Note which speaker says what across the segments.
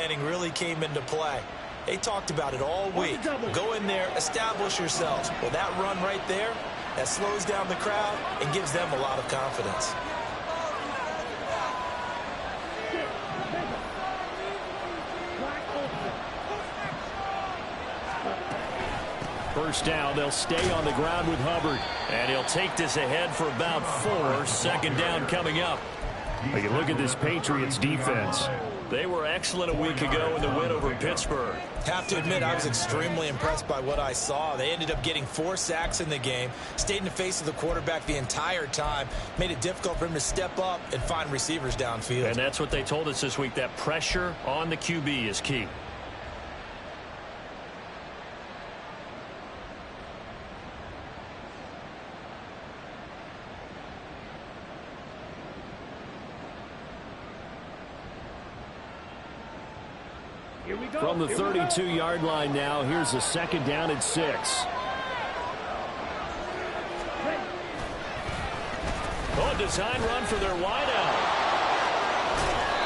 Speaker 1: planning really came into play. They talked about it all week. Go in there, establish yourselves. Well, that run right there, that slows down the crowd and gives them a lot of confidence.
Speaker 2: First down, they'll stay on the ground with Hubbard. And he'll take this ahead for about 4. Second down coming up. But you look at this Patriots defense. They were excellent a week ago in the win over Pittsburgh.
Speaker 1: Have to admit, I was extremely impressed by what I saw. They ended up getting 4 sacks in the game, stayed in the face of the quarterback the entire time, made it difficult for him to step up and find receivers downfield.
Speaker 2: And that's what they told us this week, that pressure on the QB is key. From the 32-yard line now, here's a second down and 6. Oh, design run for their wideout.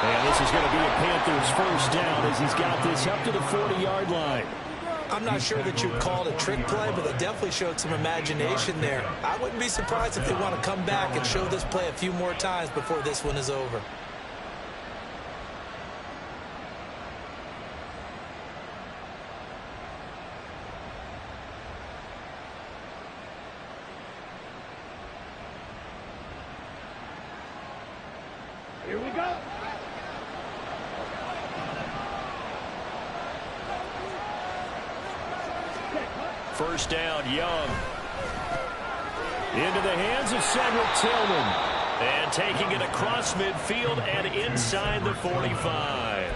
Speaker 2: And this is going to be a Panthers first down as he's got this up to the 40-yard line.
Speaker 1: I'm not sure that you'd call it a trick play, but they definitely showed some imagination there. I wouldn't be surprised if they want to come back and show this play a few more times before this one is over.
Speaker 3: Here we go.
Speaker 2: First down, Young. Into the hands of Cedric Tillman. And taking it across midfield and inside the 45.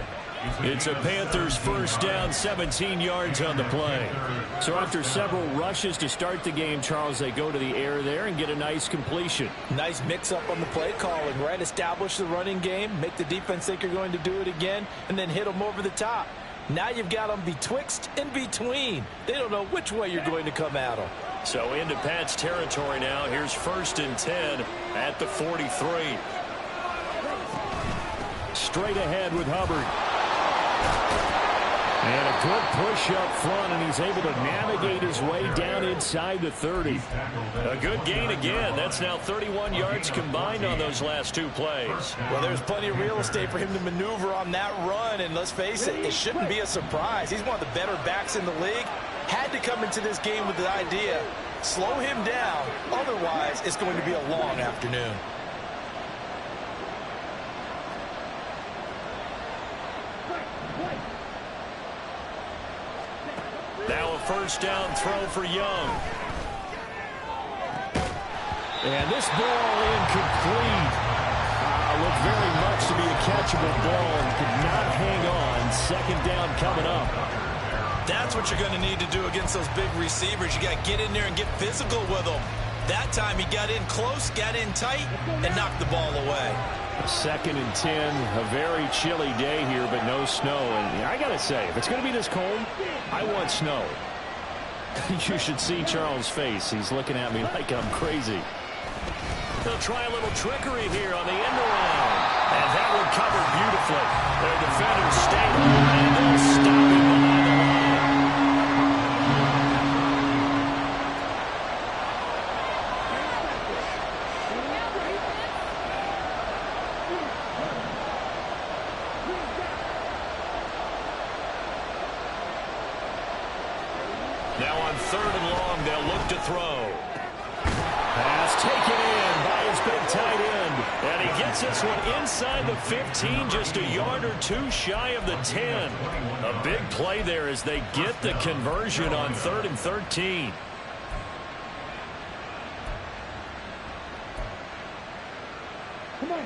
Speaker 2: It's a Panthers first down, 17 yards on the play. So after several rushes to start the game, Charles, they go to the air there and get a nice completion.
Speaker 1: Nice mix-up on the play calling, right? Establish the running game, make the defense think you're going to do it again, and then hit them over the top. Now you've got them betwixt and between. They don't know which way you're going to come at them.
Speaker 2: So into Pat's territory now. Here's first and 10 at the 43. Straight ahead with Hubbard. And a good push up front, and he's able to navigate his way down inside the 30. A good gain again. That's now 31 yards combined on those last 2 plays.
Speaker 1: Well, there's plenty of real estate for him to maneuver on that run, and let's face it, it shouldn't be a surprise. He's one of the better backs in the league. Had to come into this game with the idea, slow him down, otherwise it's going to be a long afternoon.
Speaker 2: Now a first down throw for Young. And this ball incomplete. Looked very much to be a catchable ball and could not hang on. Second down coming up.
Speaker 1: That's what you're going to need to do against those big receivers. You got to get in there and get physical with them. That time he got in close, got in tight, and knocked the ball away.
Speaker 2: Second and 10, a very chilly day here, but no snow. And I got to say, if it's going to be this cold, I want snow. You should see Charles' face. He's looking at me like I'm crazy. They'll try a little trickery here on the end around. And that one covered beautifully. Their defenders stay and they'll stop him behind the line. Now on 3rd and long, they'll look to throw. Pass taken in by his big tight end. And he gets this one inside the 15, just a yard or 2 shy of the 10. A big play there as they get the conversion on 3rd and 13.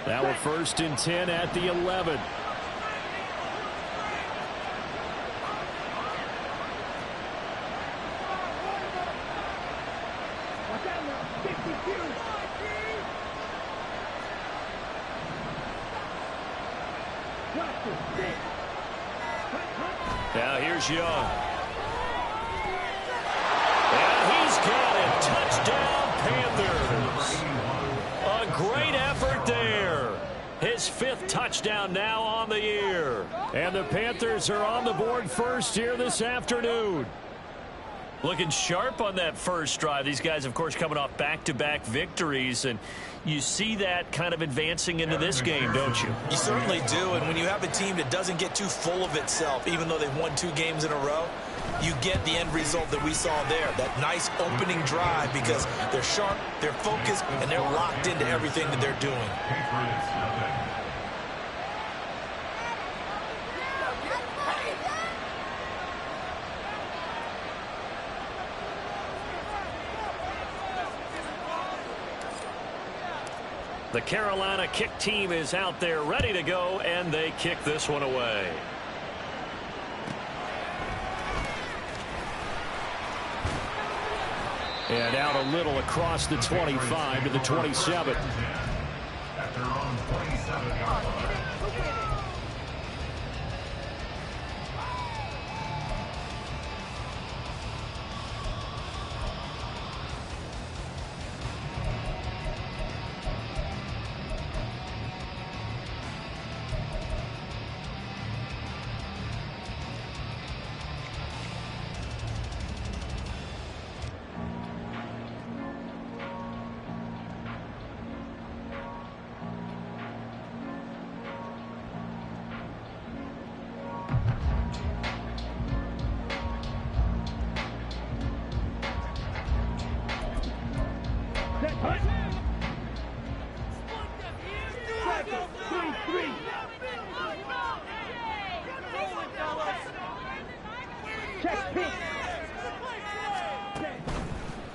Speaker 2: Now a first and 10 at the 11. Now here's Young. And he's got it. Touchdown, Panthers. A great effort there. His 5th touchdown now on the year. And the Panthers are on the board first here this afternoon. Looking sharp on that first drive. These guys, of course, coming off back-to-back victories, and you see that kind of advancing into this game, don't you?
Speaker 1: You certainly do, and when you have a team that doesn't get too full of itself, even though they've won 2 games in a row, you get the end result that we saw there, that nice opening drive, because they're sharp, they're focused, and they're locked into everything that they're doing.
Speaker 2: The Carolina kick team is out there ready to go, and they kick this one away. And out a little across the 25 to the 27.
Speaker 3: At their own 27-yard line.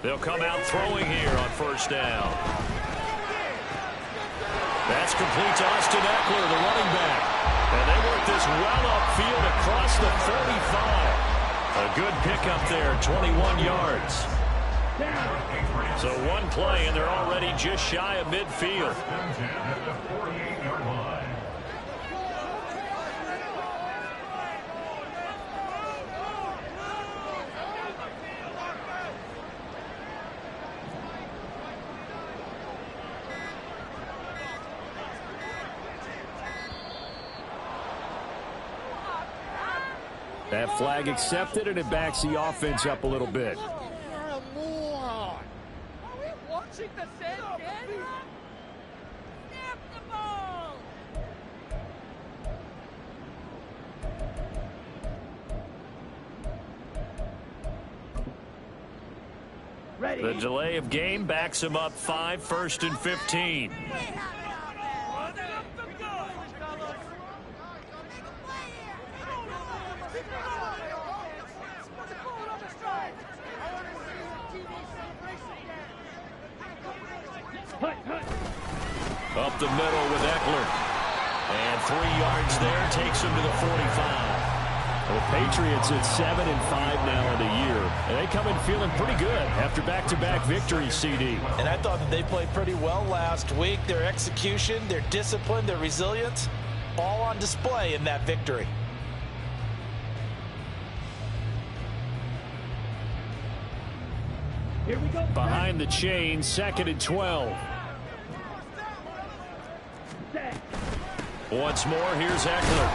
Speaker 2: They'll come out throwing here on first down. That's complete to Austin Eckler, the running back. And they work this well upfield across the 45. A good pickup there, 21 yards. So one play, and they're already just shy of midfield. That flag accepted, and it backs the offense up a little bit.
Speaker 4: Are we watching the same game? Snap the ball!
Speaker 3: Ready.
Speaker 2: The delay of game backs him up 5, 1st and 15. Up the middle with Eckler. And 3 yards there takes him to the 45. The Patriots at 7-5 now in the year. And they come in feeling pretty good after back-to-back victories, CD.
Speaker 1: And I thought that they played pretty well last week. Their execution, their discipline, their resilience, all on display in that victory.
Speaker 3: Here we go.
Speaker 2: Behind the chain, 2nd and 12. Once more, here's Eckler.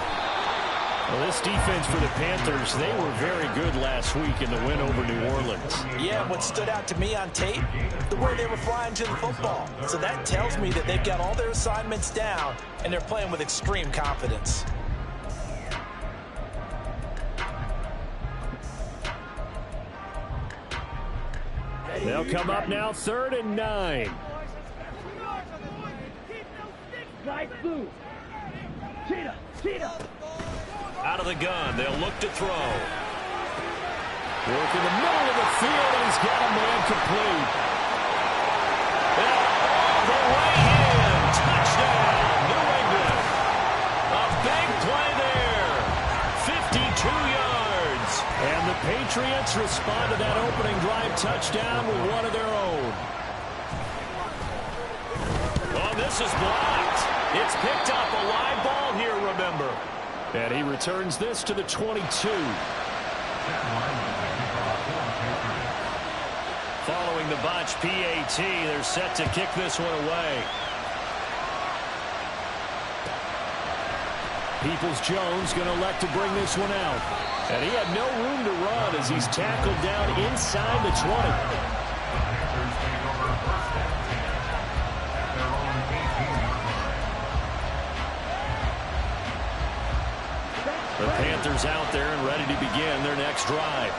Speaker 2: Well, this defense for the Panthers, they were very good last week in the win over New Orleans.
Speaker 1: Yeah, what stood out to me on tape, the way they were flying to the football. So that tells me that they've got all their assignments down, and they're playing with extreme confidence.
Speaker 2: They'll come up now 3rd and 9.
Speaker 3: Right blue. Cheetah.
Speaker 2: Out of the gun, they'll look to throw. Work in the middle of the field, and he's got a man complete. And all the way in. Touchdown, New England. A big play there. 52 yards. And the Patriots respond to that opening drive touchdown with one of their own. Oh, this is blocked. It's picked up, a live ball here, remember. And he returns this to the 22. Following the botch PAT, they're set to kick this one away. Peoples-Jones going to elect to bring this one out. And he had no room to run as he's tackled down inside the 20. The Panthers out there and ready to begin their next drive.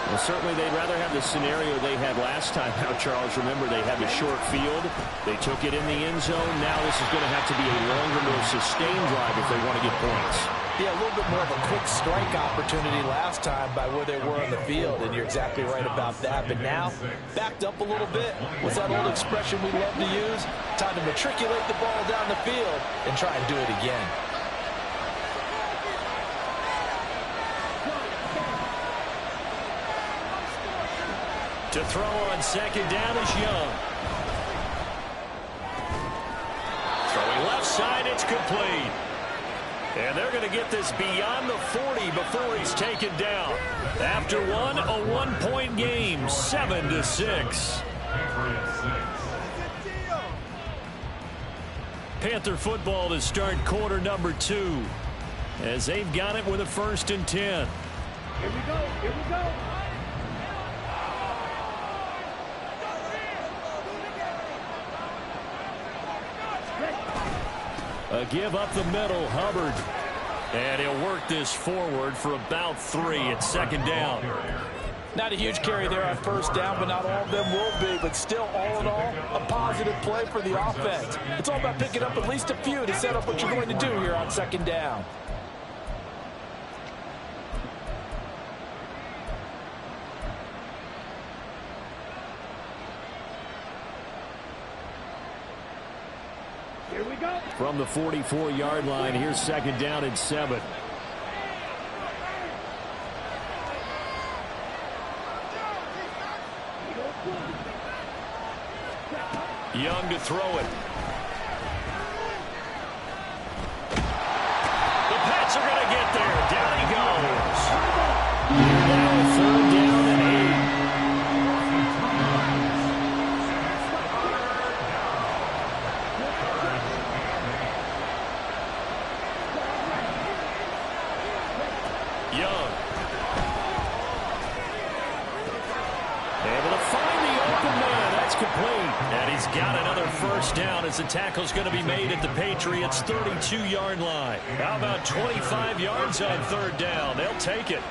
Speaker 2: Well, certainly they'd rather have the scenario they had last time out, Charles. Remember, they had the short field. They took it in the end zone. Now this is going to have to be a longer, more sustained drive if they want to get points.
Speaker 1: Yeah, a little bit more of a quick strike opportunity last time by where they were on the field, and you're exactly right about that. But now, backed up a little bit. What's that old expression we love to use? Time to matriculate the ball down the field and try and do it again.
Speaker 2: To throw on second down is Young. Throwing left side, it's complete. And they're going to get this beyond the 40 before he's taken down. After one, a one-point game, 7-6. Panther football to start quarter number 2 as they've got it with a 1st and 10.
Speaker 4: Here we go, here we go.
Speaker 2: A give up the middle, Hubbard. And he'll work this forward for about 3 at second down.
Speaker 1: Not a huge carry there on first down, but not all of them will be. But still, all in all, a positive play for the offense. It's all about picking up at least a few to set up what you're going to do here on second down.
Speaker 4: Here we go.
Speaker 2: From the 44-yard line, here's second down and 7. Young to throw it. The Pats are going to get there. Down he goes. Now 3rd down and 8. Young. Able to find the open man. That's complete. And he's got another first down as the tackle's going to be made at the Patriots' 32-yard line. How about 25 yards on 3rd down? They'll take it.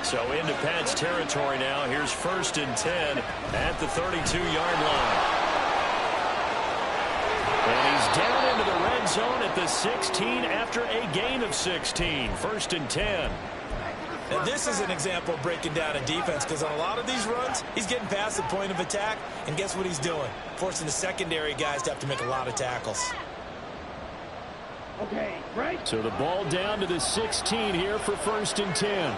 Speaker 2: So into Pat's territory now. Here's 1st and 10 at the 32-yard line. And he's down into the red zone at the 16 after a gain of 16. 1st and 10.
Speaker 1: And this is an example of breaking down a defense, because on a lot of these runs, he's getting past the point of attack, and guess what he's doing? Forcing the secondary guys to have to make a lot of tackles.
Speaker 4: Okay, right.
Speaker 2: So the ball down to the 16 here for 1st and 10.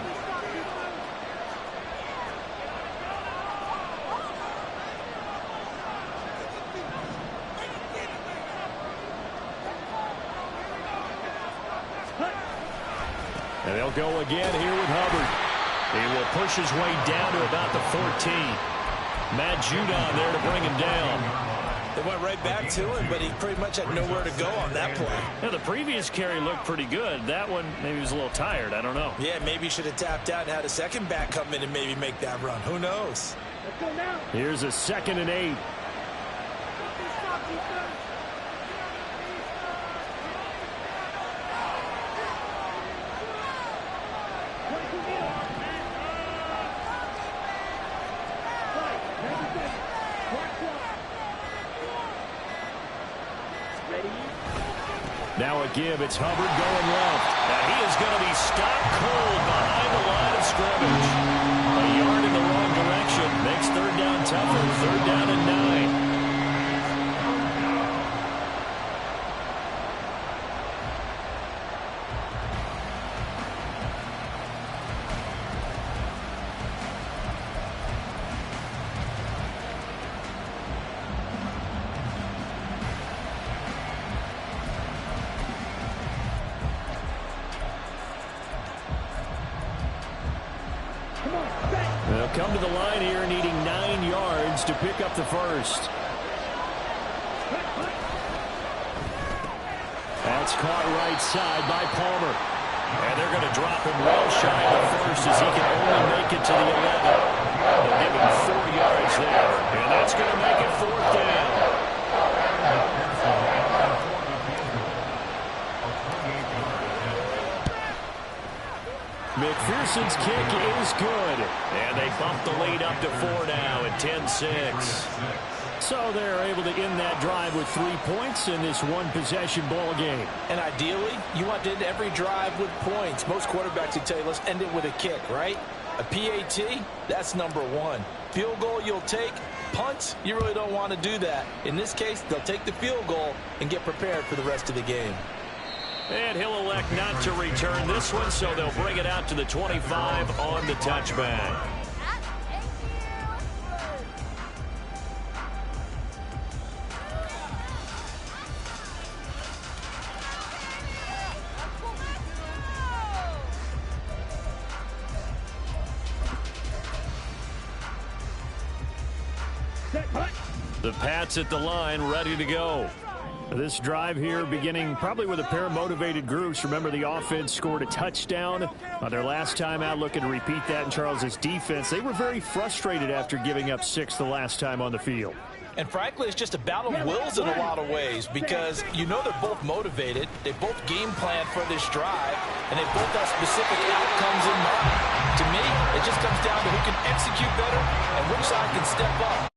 Speaker 2: And they'll go again here with Hubbard. He will push his way down to about the 14. Matt Judon there to bring him down.
Speaker 1: They went right back to him, but he pretty much had nowhere to go on that play.
Speaker 2: Yeah, the previous carry looked pretty good. That one, maybe he was a little tired. I don't know.
Speaker 1: Yeah, maybe he should have tapped out and had a second back come in and maybe make that run. Who knows?
Speaker 4: Let's go now.
Speaker 2: Here's a 2nd and 8. Now a give. It's Hubbard going left. Now he is going to be stopped cold behind the line of scrimmage. A yard in the wrong direction. Makes 3rd down tougher. 3rd down and 9. They'll come to the line here needing 9 yards to pick up the first. At It's caught right side by Palmer. And they're going to drop him well shy of the first as he can only make it to the 11. They'll give him 4 yards there. And that's going to make it 4th down. McPherson's kick is good. And they bump the lead up to 4 now at 10-6. So they're able to end that drive with 3 points in this one-possession ball game.
Speaker 1: And ideally, you want to end every drive with points. Most quarterbacks would tell you, let's end it with a kick, right? A PAT, that's number 1. Field goal you'll take. Punts, you really don't want to do that. In this case, they'll take the field goal and get prepared for the rest of the game.
Speaker 2: And he'll elect not to return this one, so they'll bring it out to the 25 on the touchback. The Pats at the line, ready to go. This drive here beginning probably with a pair of motivated groups. Remember, the offense scored a touchdown on their last time out, looking to repeat that in Charles's defense. They were very frustrated after giving up 6 the last time on the field.
Speaker 1: And frankly, it's just a battle of wills in a lot of ways because you know they're both motivated. They both game plan for this drive, and they both have specific outcomes in mind. To me, it just comes down to who can execute better and which side can step up.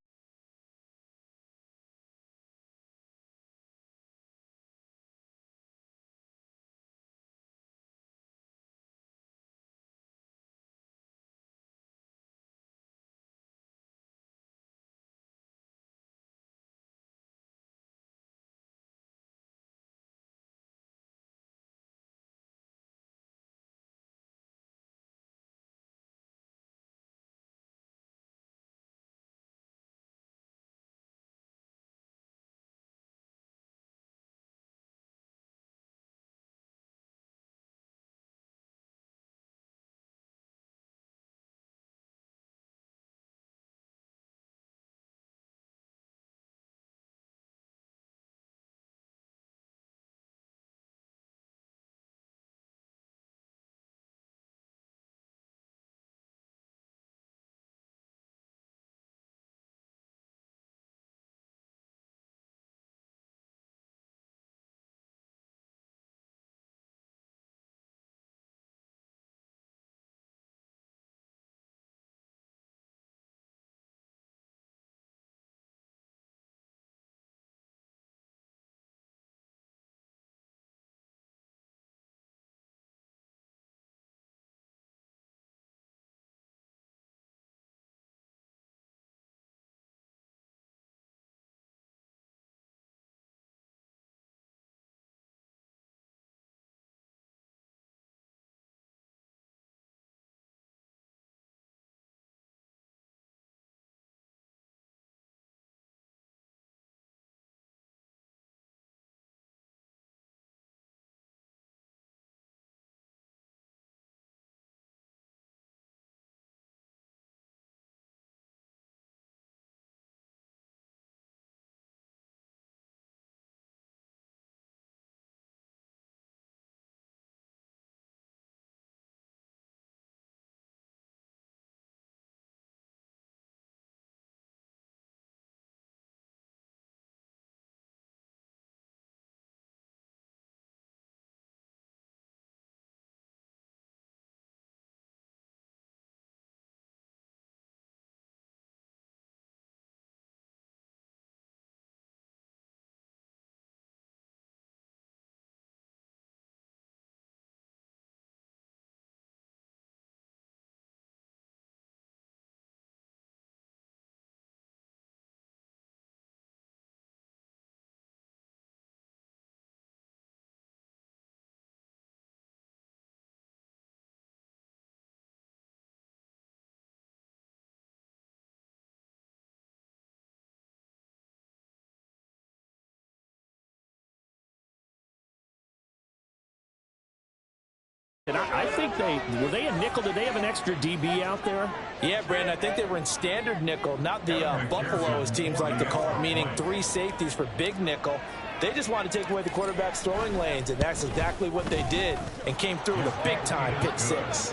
Speaker 2: And I think were they a nickel? Did they have an extra DB out there?
Speaker 1: Yeah, Brandon, I think they were in standard nickel, not the Buffalo, as teams like to call it, meaning 3 safeties for big nickel. They just want to take away the quarterback's throwing lanes, and that's exactly what they did and came through with a big-time pick six.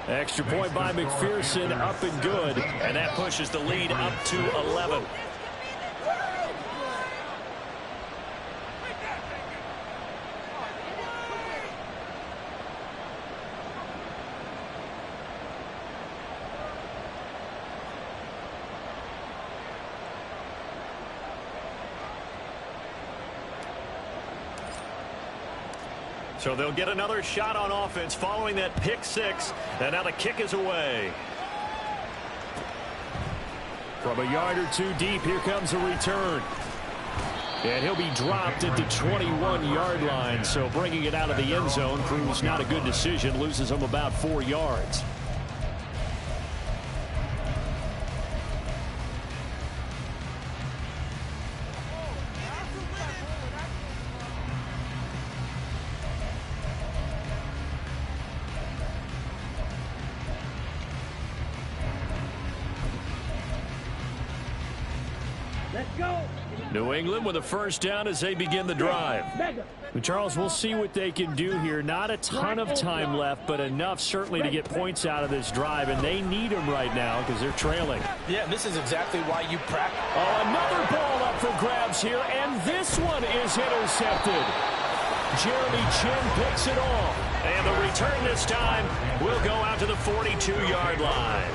Speaker 2: Extra point by McPherson, up and good.
Speaker 5: And that pushes the lead up to 11. So they'll get another shot on offense following that pick six. And now the kick is away.
Speaker 2: From a yard or two deep, here comes a return. And he'll be dropped at the 21-yard line. So bringing it out of the end zone proves not a good decision. Loses him about 4 yards.
Speaker 4: Let's go.
Speaker 2: New England with a first down as they begin the drive. But Charles, we'll see what they can do here. Not a ton of time left, but enough certainly to get points out of this drive, and they need them right now because they're trailing.
Speaker 1: Yeah, this is exactly why you practice.
Speaker 2: Oh, another ball up for grabs here, and this one is intercepted. Jeremy Chin picks it off.
Speaker 5: And the return this time will go out to the 42-yard line.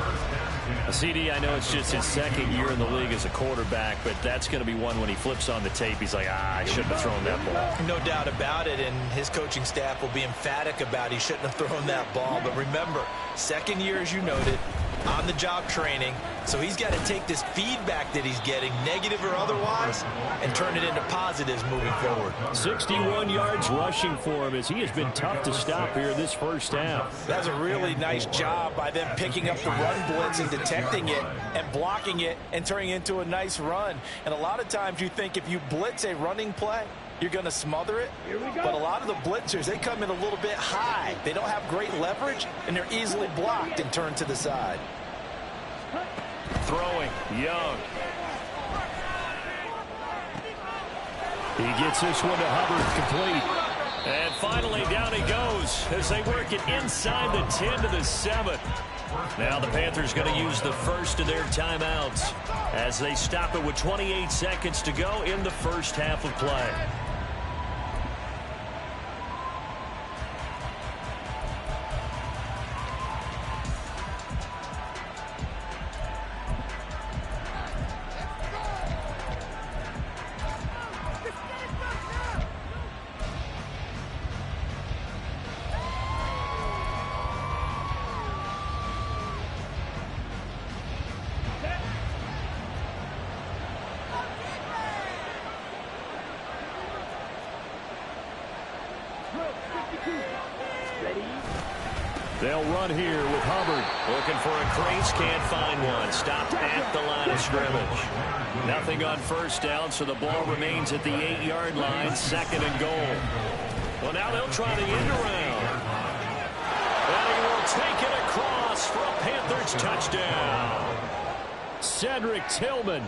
Speaker 2: CD, I know it's just his second year in the league as a quarterback, but that's going to be one when he flips on the tape. He's like, I shouldn't have thrown that ball.
Speaker 1: No doubt about it, and his coaching staff will be emphatic about he shouldn't have thrown that ball. But remember, second year, as you noted, on-the-job training, so he's got to take this feedback that he's getting, negative or otherwise, and turn it into positives moving forward.
Speaker 2: 61 yards rushing for him as he has been tough to stop here this first half.
Speaker 1: That's a really nice job by them picking up the run blitz and detecting it and blocking it and turning it into a nice run. And a lot of times you think if you blitz a running play, you're going to smother it. But a lot of the blitzers, they come in a little bit high. They don't have great leverage, and they're easily blocked and turned to the side.
Speaker 5: Throwing, Young.
Speaker 2: He gets this one to Hubbard, complete.
Speaker 5: And finally down he goes as they work it inside the 10 to the 7. Now the Panthers going to use the first of their timeouts as they stop it with 28 seconds to go in the first half of play.
Speaker 2: They'll run here with Hubbard.
Speaker 5: Looking for a crease, can't find one. Stopped at the line of scrimmage.
Speaker 2: Nothing on first down, so the ball remains at the 8-yard line, second and goal.
Speaker 5: Well, now they'll try the end around. And he will take it across for a Panthers touchdown.
Speaker 2: Cedric Tillman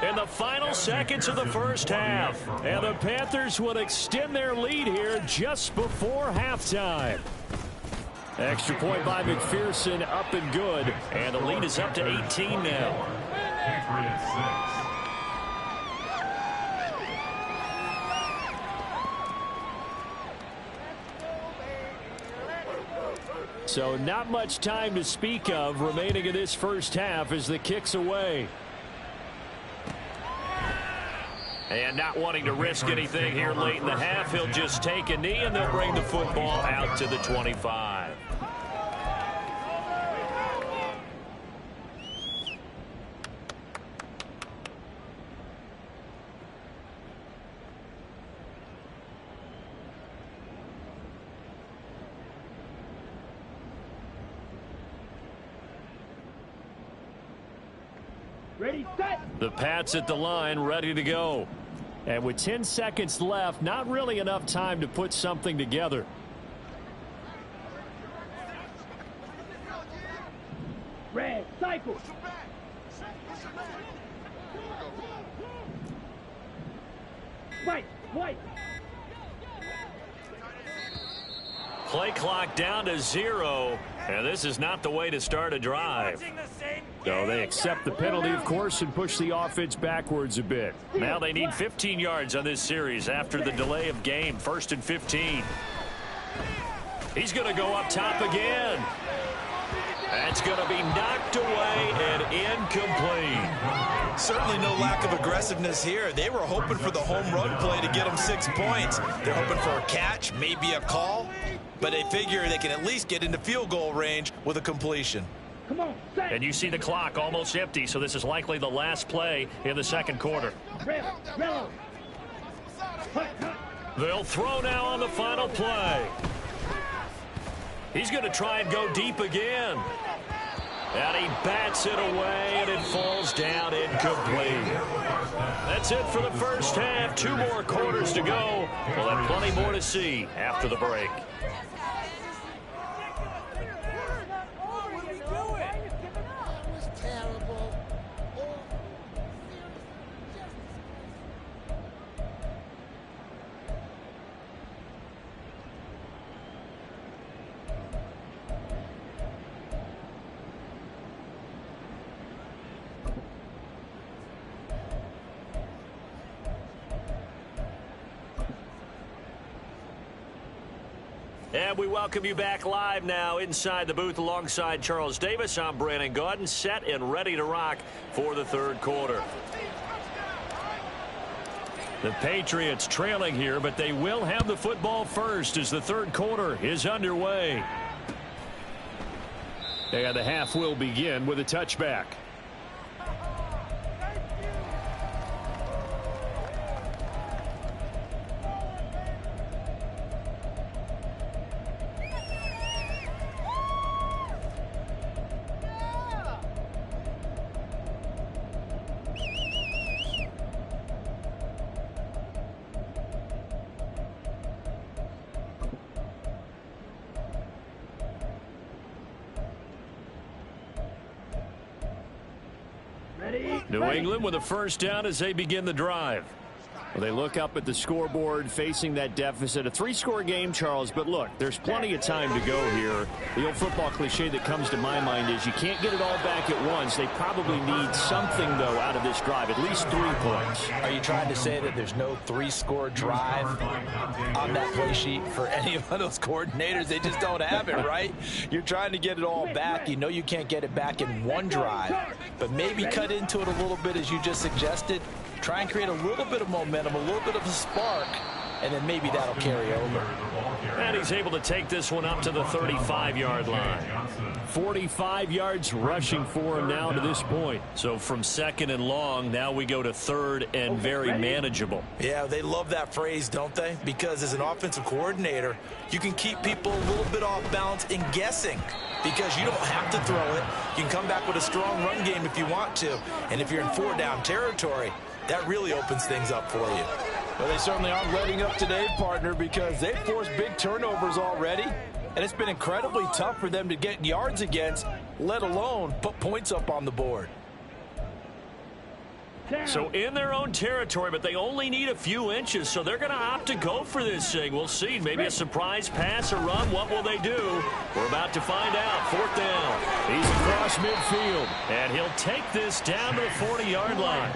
Speaker 2: in the final seconds of the first half. And the Panthers will extend their lead here just before halftime. Extra point by McPherson, up and good.
Speaker 5: And the lead is up to 18 now.
Speaker 2: So not much time to speak of remaining in this first half as the kick's away.
Speaker 5: And not wanting to risk anything here late in the half, he'll just take a knee and they'll bring the football out to the 25.
Speaker 4: Ready, set.
Speaker 2: The Pats at the line, ready to go. And with 10 seconds left, not really enough time to put something together.
Speaker 4: Red, cycle. Right. White.
Speaker 5: Play clock down to 0, and this is not the way to start a drive.
Speaker 2: So they accept the penalty, of course, and push the offense backwards a bit.
Speaker 5: Now they need 15 yards on this series after the delay of game. 1st and 15. He's going to go up top again. That's going to be knocked away and incomplete.
Speaker 1: Certainly no lack of aggressiveness here. They were hoping for the home run play to get them 6 points. They're hoping for a catch, maybe a call, but they figure they can at least get into field goal range with a completion.
Speaker 4: Come on, set.
Speaker 5: And you see the clock almost empty, so this is likely the last play in the 2nd quarter.
Speaker 4: Yellow.
Speaker 5: They'll throw now on the final play. He's going to try and go deep again. And he bats it away, and it falls down incomplete. That's it for the first half. 2 more quarters to go. We'll have plenty more to see after the break. And we welcome you back live now inside the booth alongside Charles Davis. I'm Brandon Gaudin, set and ready to rock for the 3rd quarter. The Patriots trailing here, but they will have the football first as the 3rd quarter is underway.
Speaker 2: And the half will begin with a touchback. New England with a first down as they begin the drive. Well, they look up at the scoreboard facing that deficit. A 3-score game, Charles, but look, there's plenty of time to go here. The old football cliche that comes to my mind is you can't get it all back at once. They probably need something, though, out of this drive, at least 3 points.
Speaker 1: Are you trying to say that there's no 3-score drive on that play sheet for any of those coordinators? They just don't have it, right? You're trying to get it all back. You know you can't get it back in one drive, but maybe cut into it a little bit as you just suggested. Try and create a little bit of momentum, a little bit of a spark, and then maybe that'll carry over.
Speaker 5: And he's able to take this one up to the 35-yard line.
Speaker 2: 45 yards rushing for him now to this point.
Speaker 5: So from 2nd and long, now we go to 3rd and very manageable.
Speaker 1: Yeah, they love that phrase, don't they? Because as an offensive coordinator, you can keep people a little bit off balance and guessing. Because you don't have to throw it. You can come back with a strong run game if you want to. And if you're in 4-down territory, that really opens things up for you.
Speaker 6: Well, they certainly aren't letting up today, partner, because they've forced big turnovers already. And it's been incredibly tough for them to get yards against, let alone put points up on the board.
Speaker 5: So in their own territory, but they only need a few inches, so they're going to opt to go for this thing. We'll see. Maybe a surprise pass or run. What will they do? We're about to find out. 4th down.
Speaker 2: He's across midfield.
Speaker 5: And he'll take this down to the 40-yard line.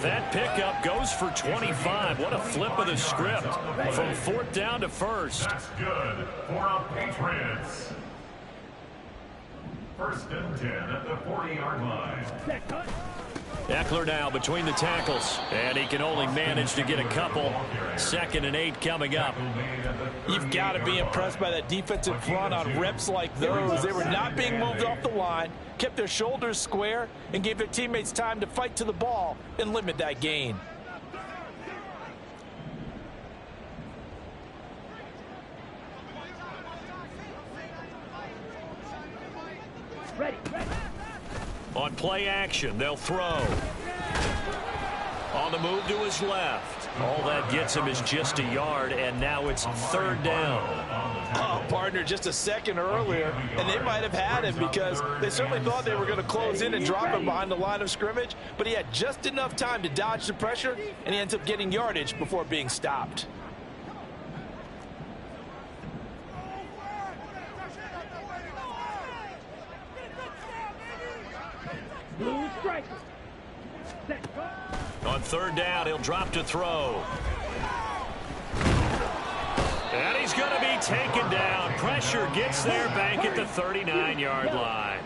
Speaker 5: That pickup goes for 25. What a flip of the script from 4th down to 1st.
Speaker 3: That's good for our Patriots. 1st and 10 at the 40-yard line.
Speaker 5: Eckler now between the tackles, and he can only manage to get a couple. 2nd and 8 coming up.
Speaker 6: You've got to be impressed by that defensive front on reps like those. They were not being moved off the line, kept their shoulders square, and gave their teammates time to fight to the ball and limit that gain.
Speaker 4: Ready.
Speaker 5: On play action, they'll throw. On the move to his left. All that gets him is just a yard, and now it's 3rd down.
Speaker 1: Oh,
Speaker 6: partner just a second earlier, and they might have had him because they certainly thought they were going to close in and drop him behind the line of scrimmage, but he had just enough time to dodge the pressure, and he ends up getting yardage before being stopped.
Speaker 4: Blue striker.
Speaker 5: On third down, he'll drop to throw. And he's going to be taken down. Pressure gets there back at the 39-yard line.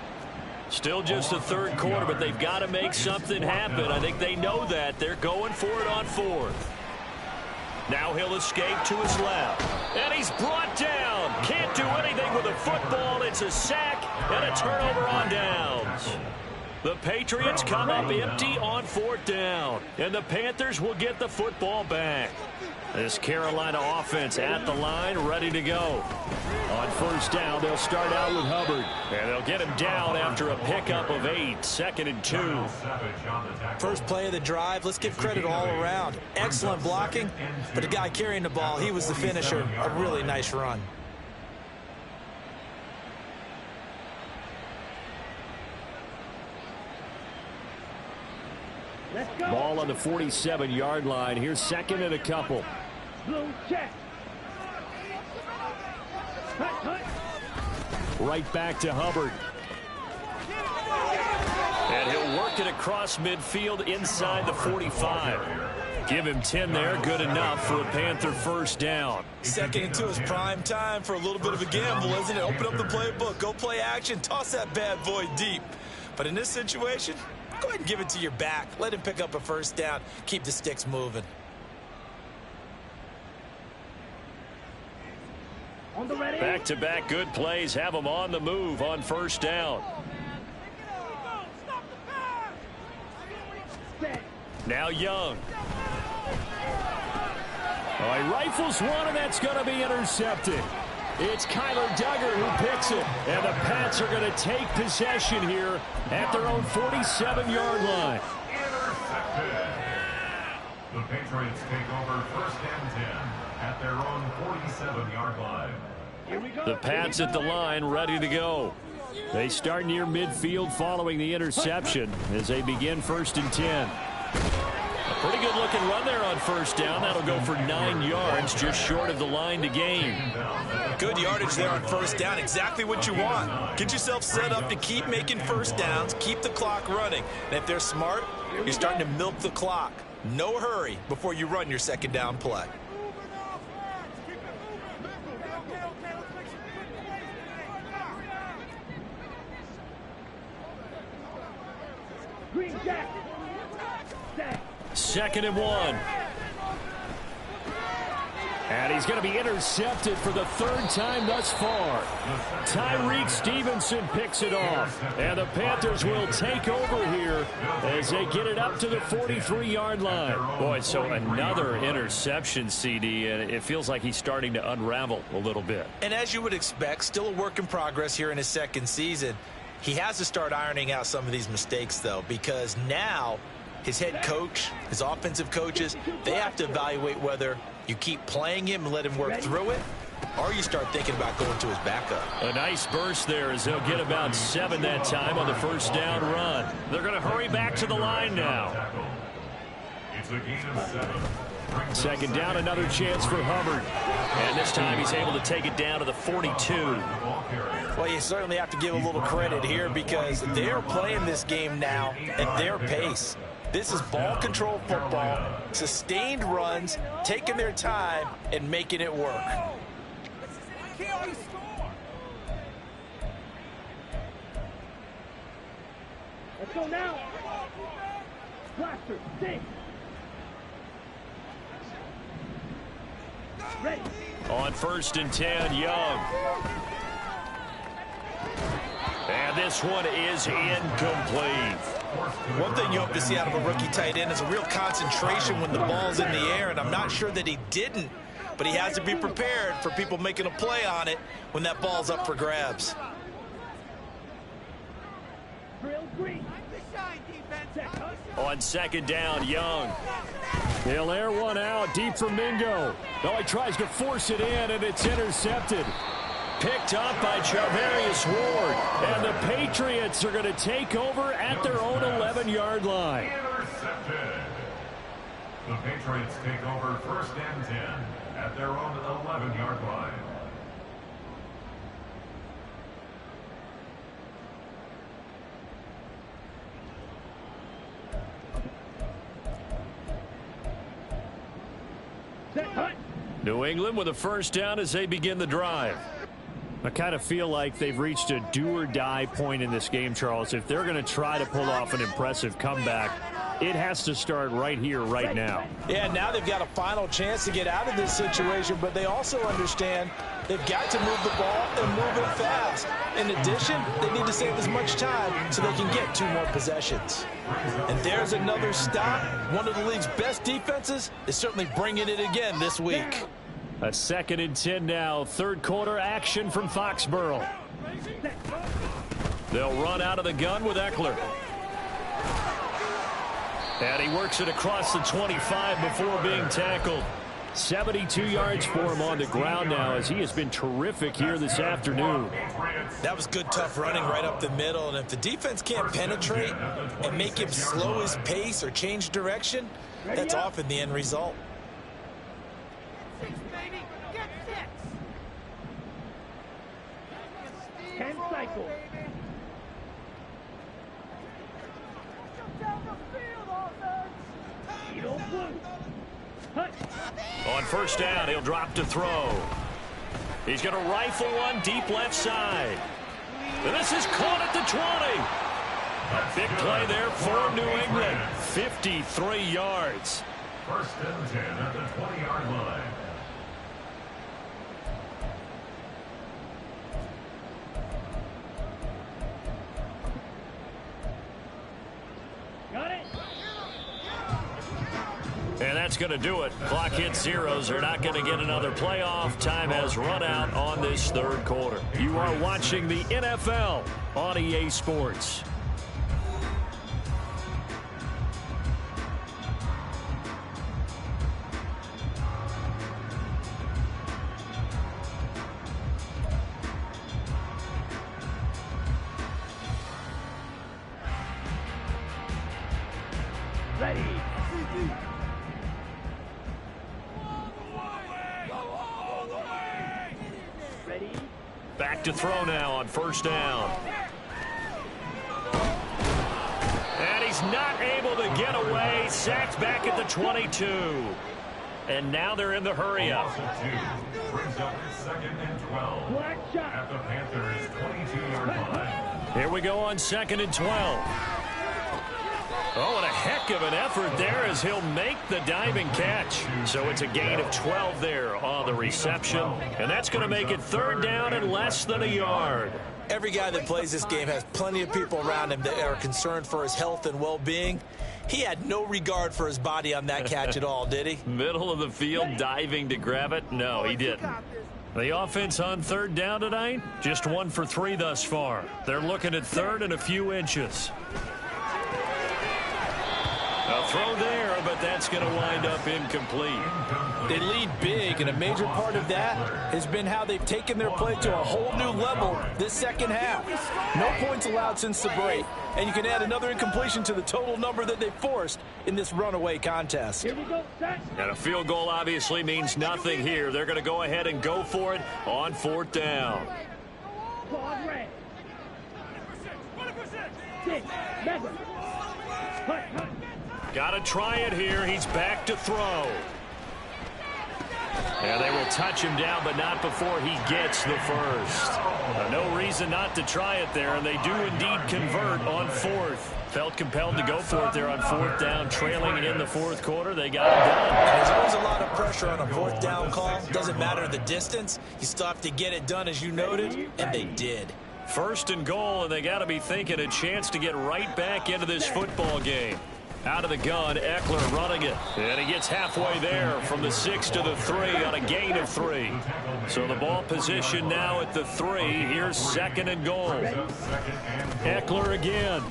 Speaker 5: Still just the third quarter, but they've got to make something happen. I think they know that. They're going for it on fourth. Now he'll escape to his left. And he's brought down. Can't do anything with the football. It's a sack and a turnover on downs. The Patriots come up empty on fourth down. And the Panthers will get the football back. This Carolina offense at the line, ready to go. On first down, they'll start out with Hubbard. And they'll get him down after a pickup of 8, 2nd and 2.
Speaker 1: First play of the drive, let's give credit all around. Excellent blocking, but the guy carrying the ball, he was the finisher. A really nice run.
Speaker 4: Let's go.
Speaker 2: Ball on the 47-yard line. Here's second and a couple.
Speaker 4: Blue check. Cut.
Speaker 2: Right back to Hubbard.
Speaker 5: And he'll work it across midfield inside the 45. Give him 10 there. Good enough for a Panther first down.
Speaker 1: 2nd and 2 is prime time for a little bit of a gamble, isn't it? Open up the playbook. Go play action. Toss that bad boy deep. But in this situation, go ahead and give it to your back. Let him pick up a first down. Keep the sticks moving.
Speaker 4: On the ready.
Speaker 5: Back-to-back good plays have them on the move on first down.
Speaker 4: Set.
Speaker 5: Now Young.
Speaker 2: Oh, he rifles one, and that's going to be intercepted. It's Kyler Duggar who picks it. And the Pats are going to take possession here at their own 47-yard line.
Speaker 3: Intercepted. The Patriots take over 1st and 10 at their own 47-yard line.
Speaker 4: Here we go.
Speaker 2: The Pats at the line, ready to go. They start near midfield following the interception as they begin 1st and 10.
Speaker 5: A pretty good looking run there on first down. That'll go for 9 yards, just short of the line to gain.
Speaker 1: Good yardage there on first down. Exactly what you want. Get yourself set up to keep making first downs, keep the clock running. And if they're smart, you're starting to milk the clock. No hurry before you run your 2nd down play.
Speaker 4: Green jacket. Set.
Speaker 5: 2nd and 1.
Speaker 2: And he's going to be intercepted for the 3rd time thus far. Tyreek Stevenson picks it off. And the Panthers will take over here as they get it up to the 43-yard line.
Speaker 5: Boy, so another interception, CD, and it feels like he's starting to unravel a little bit.
Speaker 1: And as you would expect, still a work in progress here in his 2nd season. He has to start ironing out some of these mistakes, though, because now his head coach, his offensive coaches, they have to evaluate whether you keep playing him and let him work through it, or you start thinking about going to his backup.
Speaker 5: A nice burst there as they'll get about 7 that time on the first down run. They're going to hurry back to the line now.
Speaker 3: It's a gain of 7.
Speaker 2: 2nd down, another chance for Hubbard.
Speaker 5: And this time he's able to take it down to the 42.
Speaker 1: Well, you certainly have to give a little credit here because they're playing this game now at their pace. This is ball control football, sustained runs, taking their time and making it work.
Speaker 4: Let's go now. Blaster, six. Ready.
Speaker 5: On 1st and 10, Young. And this one is incomplete.
Speaker 1: One thing you hope to see out of a rookie tight end is a real concentration when the ball's in the air, and I'm not sure that he didn't, but he has to be prepared for people making a play on it when that ball's up for grabs.
Speaker 4: Drill green.
Speaker 5: On 2nd down, Young.
Speaker 2: They'll air one out deep for Mingo. No, he tries to force it in, and it's intercepted.
Speaker 5: picked up by Charvarius Ward. And the Patriots are going to take over at their own 11-yard line.
Speaker 3: Intercepted. The Patriots take over 1st and 10 at their own 11-yard line.
Speaker 5: New England with a 1st down as they begin the drive.
Speaker 2: I kind of feel like they've reached a do-or-die point in this game, Charles. If they're going to try to pull off an impressive comeback, it has to start right here, right now.
Speaker 6: Yeah, now they've got a final chance to get out of this situation, but they also understand they've got to move the ball and move it fast. In addition, they need to save as much time so they can get 2 more possessions. And there's another stop. One of the league's best defenses is certainly bringing it again this week.
Speaker 2: A 2nd and 10 now. 3rd quarter action from Foxborough.
Speaker 5: They'll run out of the gun with Eckler. And he works it across the 25 before being tackled.
Speaker 2: 72 yards for him on the ground now as he has been terrific here this afternoon.
Speaker 6: That was good, tough running right up the middle. And if the defense can't penetrate and make him slow his pace or change direction, that's often the end result.
Speaker 4: 10 cycles.
Speaker 5: On 1st down, he'll drop to throw. He's going to rifle one deep left side. And this is caught at the 20. A big play there for New England. 53 yards.
Speaker 3: 1st and 10 at the 20-yard line.
Speaker 4: Got it.
Speaker 5: And that's going to do it. Clock hits zeros. They're not going to get another playoff. Time has run out on this 3rd quarter.
Speaker 2: You are watching the NFL on EA Sports.
Speaker 4: Ready. Ready.
Speaker 5: Back to throw now on 1st down. And he's not able to get away. Sacked back at the 22. And now they're in the hurry-up.
Speaker 3: Brings up 2nd and 12
Speaker 4: Black shot.
Speaker 3: at the Panthers' 22-yard line.
Speaker 5: Here we go on 2nd and 12. Oh, and a heck of an effort there as he'll make the diving catch. So it's a gain of 12 there on the reception. And that's going to make it 3rd down and less than a yard.
Speaker 6: Every guy that plays this game has plenty of people around him that are concerned for his health and well-being. He had no regard for his body on that catch at all, did he?
Speaker 5: Middle of the field, diving to grab it? No, he didn't. The offense on 3rd down tonight, just 1 for 3 thus far. They're looking at 3rd and a few inches. A throw there, but that's going to wind up incomplete.
Speaker 6: They lead big, and a major part of that has been how they've taken their play to a whole new level this 2nd half. No points allowed since the break, and you can add another incompletion to the total number that they forced in this runaway contest.
Speaker 4: Here we go. Set.
Speaker 5: And a field goal obviously means nothing here. They're going to go ahead and go for it on 4th down.
Speaker 4: Claude red. 6. Never. Hut, hut.
Speaker 5: Got to try it here. He's back to throw. And they will touch him down, but not before he gets the first. No reason not to try it there, and they do indeed convert on 4th. Felt compelled to go for it there on 4th down, trailing in the 4th quarter. They got it done.
Speaker 6: And there's always a lot of pressure on a 4th down call. Doesn't matter the distance. You still have to get it done, as you noted, and they did.
Speaker 5: 1st and goal, and they got to be thinking a chance to get right back into this football game. Out of the gun, Eckler running it. And he gets halfway there from the 6 to the 3 on a gain of 3. So the ball position now at the 3. Here's 2nd and goal.
Speaker 2: Eckler again.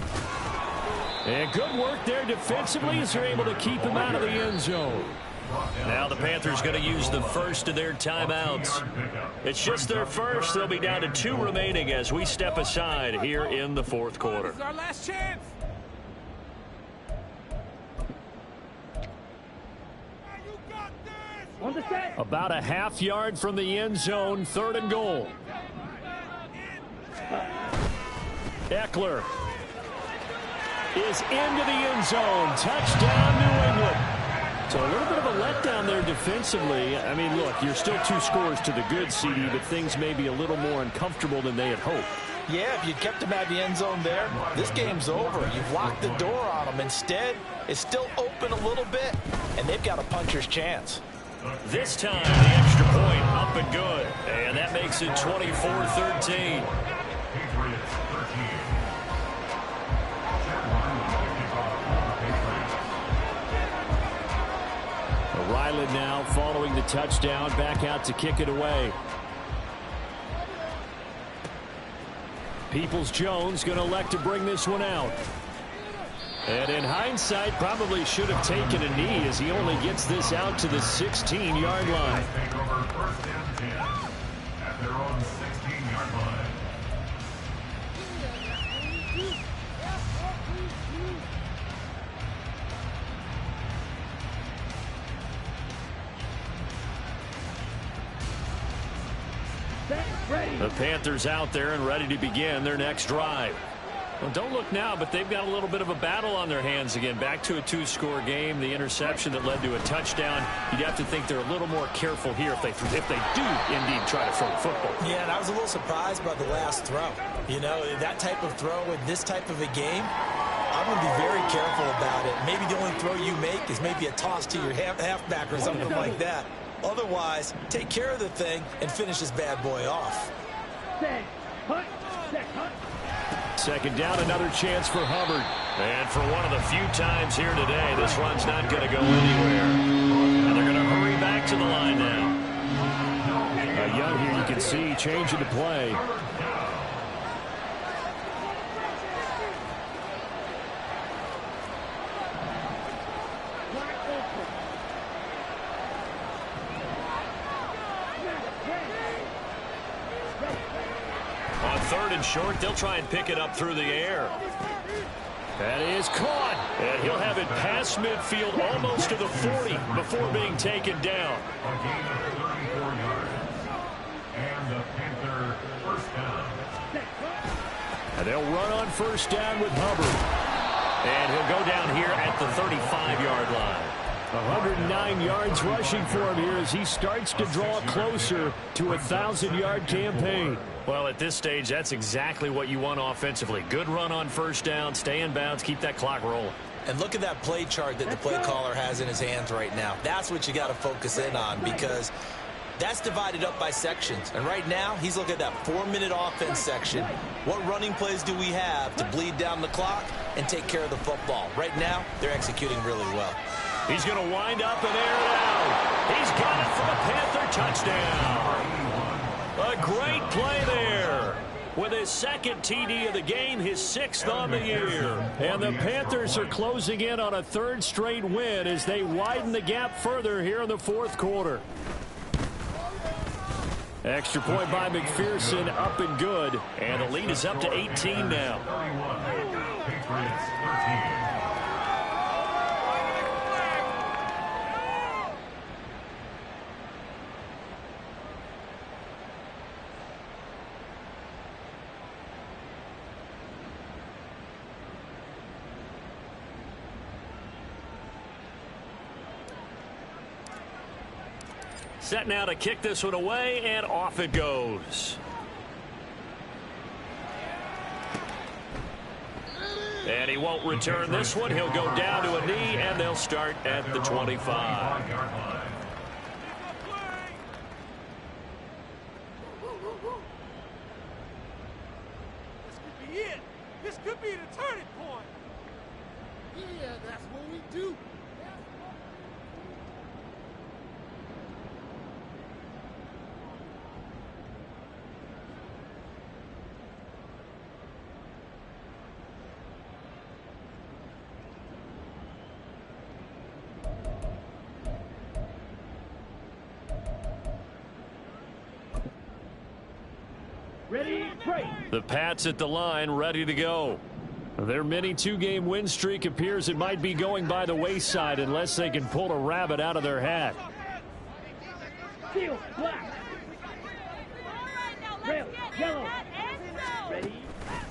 Speaker 2: And good work there defensively as they're able to keep him out of the end zone.
Speaker 5: Now the Panthers going to use the first of their timeouts. It's just their first. They'll be down to 2 remaining as we step aside here in the fourth quarter.
Speaker 7: This is our last chance.
Speaker 4: On the set.
Speaker 2: About a half yard from the end zone, 3rd and goal. Eckler is into the end zone. Touchdown, New England. So a little bit of a letdown there defensively. I mean, look, you're still 2 scores to the good, CD, but things may be a little more uncomfortable than they had hoped.
Speaker 6: Yeah, if you kept him at the end zone there, this game's over. You've locked the door on him. Instead, it's still open a little bit, and they've got a puncher's chance.
Speaker 5: This time, the extra point up and good. And that makes it 24-13.
Speaker 2: Ryland now following the touchdown, back out to kick it away. Peoples-Jones going to elect to bring this one out. And in hindsight, probably should have taken a knee as he only gets this out to the 16-yard line.
Speaker 3: Take over 1st and 10 at their own 16-yard line.
Speaker 5: The Panthers out there and ready to begin their next drive. Well, don't look now, but they've got a little bit of a battle on their hands again. Back to a 2-score game. The interception that led to a touchdown. You'd have to think they're a little more careful here if they do indeed try to throw the football.
Speaker 6: Yeah, and I was a little surprised by the last throw. You know, that type of throw in this type of a game, I'm going to be very careful about it. Maybe the only throw you make is maybe a toss to your halfback or something like that. Otherwise, take care of the thing and finish this bad boy off.
Speaker 4: Set. Hut. Set. Hut.
Speaker 2: 2nd down, another chance for Hubbard.
Speaker 5: And for one of the few times here today, this run's not going to go anywhere. And they're going to hurry back to the line now.
Speaker 2: Young here, you can see changing the play.
Speaker 5: On 3rd and short, they'll try and pick it up through the air.
Speaker 2: That is caught.
Speaker 5: And he'll have it past midfield almost to the 40 before being taken down.
Speaker 3: A gain of 34 yards. And the Panther 1st down.
Speaker 2: And they'll run on 1st down with Hubbard.
Speaker 5: And he'll go down here at the 35-yard line.
Speaker 2: 109 yards rushing for him here as he starts to draw closer to a 1,000-yard campaign.
Speaker 5: Well, at this stage, that's exactly what you want offensively. Good run on 1st down, stay in bounds, keep that clock rolling.
Speaker 6: And look at that play chart that the play caller has in his hands right now. That's what you got to focus in on because that's divided up by sections. And right now, he's looking at that 4-minute offense section. What running plays do we have to bleed down the clock and take care of the football? Right now, they're executing really well.
Speaker 5: He's going to wind up and air it out. He's got it for a Panther touchdown. A great play there. With his 2nd TD of the game, his 6th on the year.
Speaker 2: And the Panthers are closing in on a 3rd straight win as they widen the gap further here in the 4th quarter. Extra point by McPherson, up and good.
Speaker 5: And the lead is up to 18 now.
Speaker 3: 31. Patriots 13.
Speaker 5: Set now to kick this one away, and off it goes. And he won't return this one. He'll go down to a knee, and they'll start at the 25.
Speaker 7: This could be it. This could be the turning point.
Speaker 8: Yeah, that's what we do.
Speaker 4: Ready, break.
Speaker 5: The Pats at the line, ready to go. Their mini two-game win streak appears it might be going by the wayside unless they can pull a rabbit out of their hat.
Speaker 4: Steel, black. Rail, yellow. Ready.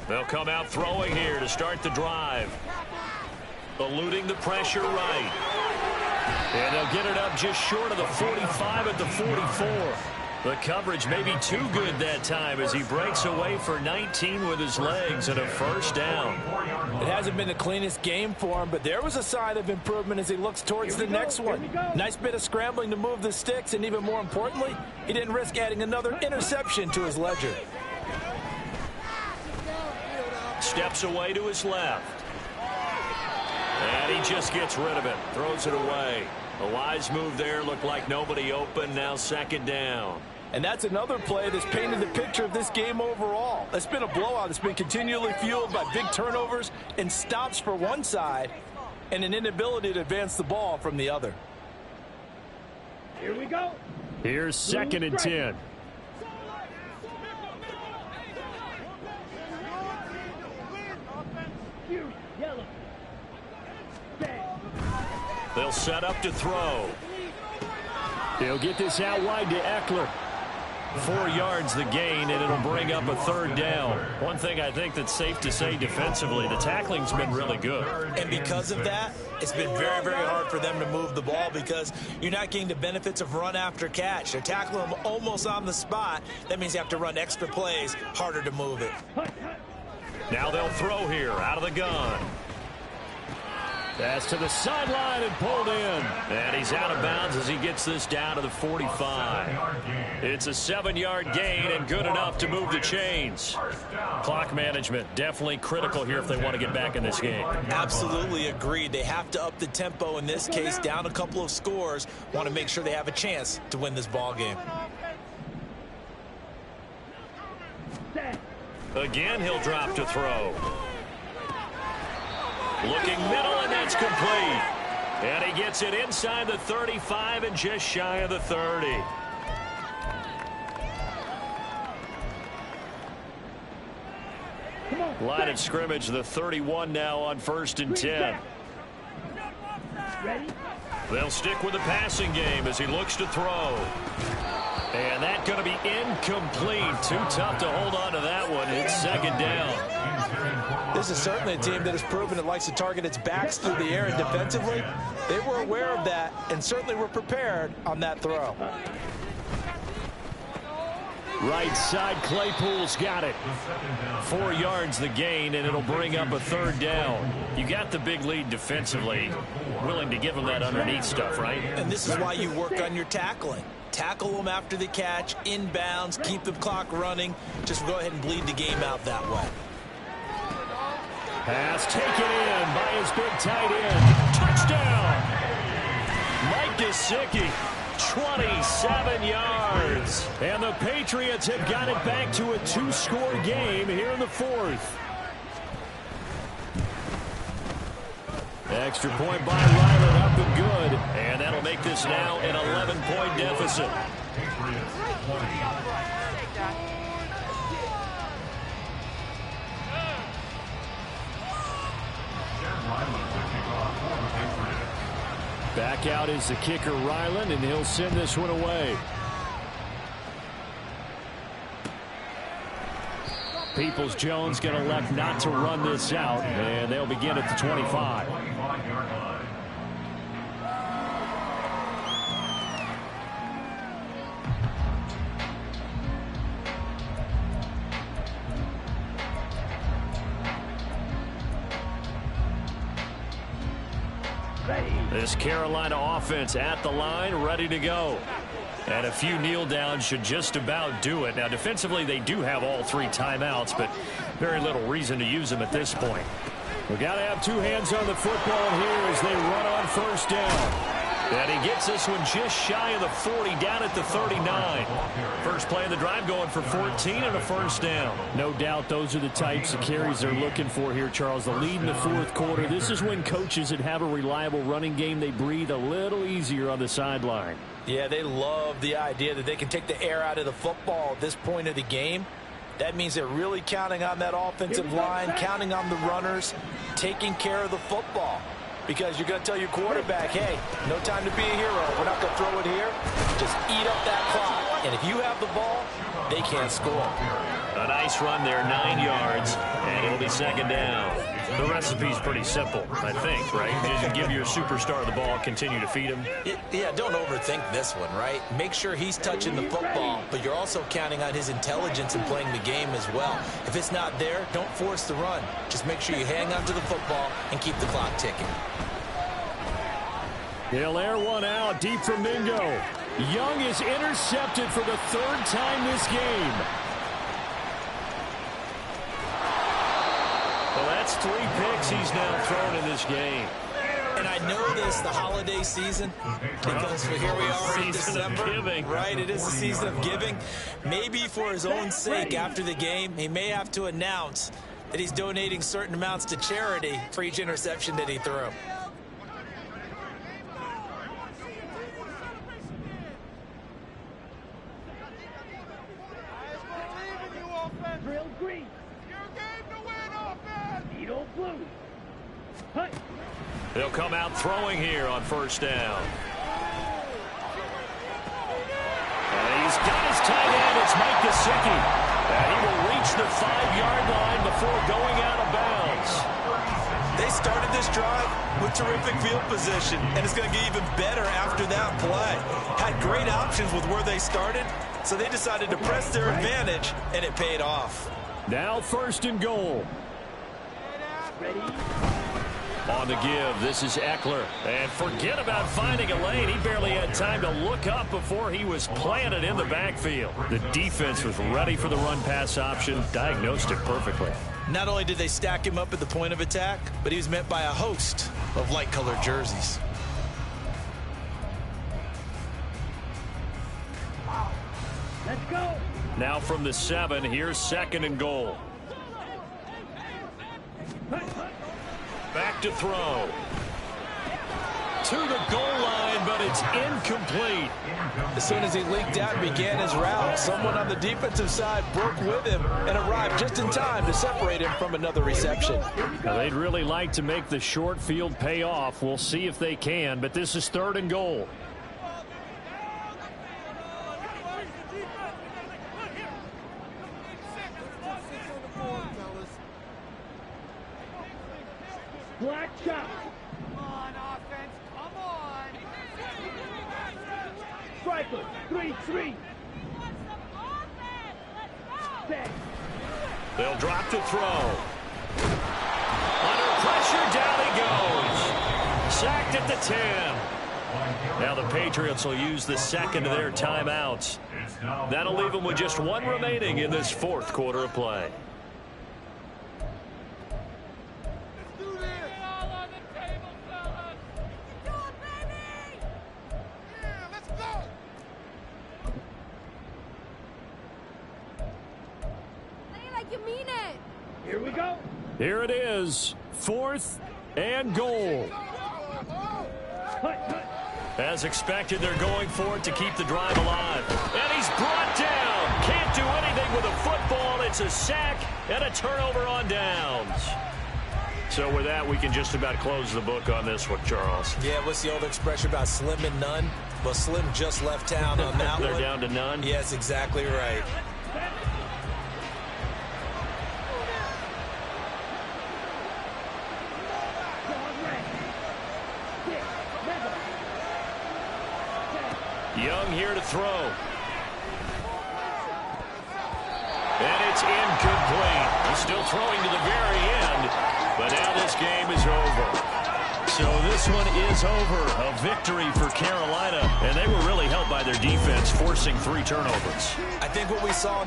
Speaker 5: They'll come out throwing here to start the drive. Eluding the pressure right. And they'll get it up just short of the 45 at the 44. The coverage may be too good that time as he breaks away for 19 with his legs and a first down.
Speaker 6: It hasn't been the cleanest game for him, but there was a sign of improvement as he looks towards the next one. Nice bit of scrambling to move the sticks, and even more importantly, he didn't risk adding another interception to his ledger.
Speaker 5: Steps away to his left. And he just gets rid of it. Throws it away. A wise move there. Looked like nobody open. Now second down.
Speaker 6: And that's another play that's painted the picture of this game overall. It's been a blowout. It's been continually fueled by big turnovers and stops for one side and an inability to advance the ball from the other.
Speaker 4: Here we go.
Speaker 2: Here's second and 10.
Speaker 4: Yellow.
Speaker 5: They'll set up to throw.
Speaker 2: He'll get this out wide to Eckler.
Speaker 5: 4 yards the gain, and it'll bring up a third down. One thing I think that's safe to say defensively, the tackling's been really good.
Speaker 1: And because of that, it's been very, very hard for them to move the ball because you're not getting the benefits of run after catch. They're tackling them almost on the spot. That means you have to run extra plays, harder to move it.
Speaker 5: Now they'll throw here out of the gun. Pass to the sideline and pulled in. And he's out of bounds as he gets this down to the 45. It's a 7-yard gain and good enough to move the chains. Clock management definitely critical here if they want to get back in this game.
Speaker 1: Absolutely agreed. They have to up the tempo in this case, down a couple of scores. Want to make sure they have a chance to win this ball game.
Speaker 5: Again, he'll drop to throw. Looking middle, and that's complete. And he gets it inside the 35 and just shy of the 30. Line of scrimmage, the 31 now on 1st and 10. They'll stick with the passing game as he looks to throw. And that's going to be incomplete. Too tough to hold on to that one. It's second down.
Speaker 6: This is certainly a team that has proven it likes to target its backs through the air, and defensively, they were aware of that and certainly were prepared on that throw.
Speaker 2: Right side, Claypool's got it.
Speaker 5: 4 yards the gain, and it'll bring up a third down. You got the big lead defensively. Willing to give them that underneath stuff, right?
Speaker 1: And this is why you work on your tackling. Tackle them after the catch, inbounds, keep the clock running. Just go ahead and bleed the game out that way.
Speaker 2: Pass taken in by his big tight end.
Speaker 5: Touchdown! Mike Gesicki, 27 yards.
Speaker 2: And the Patriots have got it back to a 2-score game here in the 4th. Extra point by Ryland, up and good.
Speaker 5: And that'll make this now an 11-point deficit.
Speaker 2: Back out is the kicker, Ryland, and he'll send this one away. Peoples-Jones going to elect not to run this out, and they'll begin at the 25.
Speaker 5: This Carolina offense at the line, ready to go. And a few kneel downs should just about do it. Now, defensively, they do have all 3 timeouts, but very little reason to use them at this point.
Speaker 2: We've got to have 2 hands on the football here as they run on first down.
Speaker 5: And he gets this one just shy of the 40, down at the 39. First play of the drive going for 14 and a first down.
Speaker 2: No doubt those are the types of carries they're looking for here, Charles. The lead in the 4th quarter. This is when coaches that have a reliable running game, they breathe a little easier on the sideline.
Speaker 6: Yeah, they love the idea that they can take the air out of the football at this point of the game.
Speaker 1: That means they're really counting on that offensive line, counting on the runners, taking care of the football. Because you're going to tell your quarterback, hey, no time to be a hero. We're not going to throw it here. Just eat up that clock. And if you have the ball, they can't score.
Speaker 5: A nice run there, 9 yards, and it'll be second down. The recipe's pretty simple, I think, right? Just give your superstar the ball, continue to feed him.
Speaker 1: Yeah, don't overthink this one, right? Make sure he's touching the football, but you're also counting on his intelligence in playing the game as well. If it's not there, don't force the run. Just make sure you hang on to the football and keep the clock ticking.
Speaker 2: They'll air one out deep from Mingo. Young is intercepted for the 3rd time this game.
Speaker 5: Well, that's 3 picks he's now thrown in this game.
Speaker 1: And I know this, the holiday season, because here we are in December. Right, it is the season of giving. Maybe for his own sake after the game, he may have to announce that he's donating certain amounts to charity for each interception that he threw.
Speaker 4: Drill green.
Speaker 7: Your game to win, offense!
Speaker 4: Needle blue. Hut.
Speaker 5: They'll come out throwing here on first down. And he's got his tight end. It's Mike Gesicki. And he will reach the 5-yard line before going out of bounds.
Speaker 1: They started this drive with terrific field position, and it's going to get even better after that play. Had great options with where they started, so they decided to press their advantage, and it paid off.
Speaker 2: Now 1st and goal.
Speaker 4: Ready.
Speaker 5: On the give, this is Eckler. And forget about finding a lane. He barely had time to look up before he was planted in the backfield. The defense was ready for the run-pass option, diagnosed it perfectly.
Speaker 1: Not only did they stack him up at the point of attack, but he was met by a host of light-colored jerseys.
Speaker 4: Let's go.
Speaker 5: Now from the 7, here's 2nd and goal. Back to throw. To the goal line, but it's incomplete.
Speaker 1: As soon as he leaked out and began his route, someone on the defensive side broke with him and arrived just in time to separate him from another reception.
Speaker 2: Now, they'd really like to make the short field pay off. We'll see if they can, but this is 3rd and goal.
Speaker 4: Black shot.
Speaker 7: Come on, offense, come on!
Speaker 4: Striker. 3-3. Set.
Speaker 5: They'll drop to throw. Under pressure, down he goes. Sacked at the 10. Now the Patriots will use the 2nd of their timeouts. That'll leave them with just 1 remaining in this 4th quarter of play.
Speaker 4: Here we go.
Speaker 2: Here it is. 4th and goal.
Speaker 5: As expected, they're going for it to keep the drive alive. And he's brought down. Can't do anything with a football. It's a sack and a turnover on downs. So with that, we can just about close the book on this one, Charles.
Speaker 1: Yeah, what's the old expression about slim and none? Well, Slim just left town on that
Speaker 5: They're
Speaker 1: one.
Speaker 5: down to none?
Speaker 1: Yes, exactly right.
Speaker 5: Young here to throw. And it's incomplete. He's still throwing to the very end, but now this game is over. So this one is over. A victory for Carolina, and they were really helped by their defense, forcing 3 turnovers.
Speaker 1: I think what we saw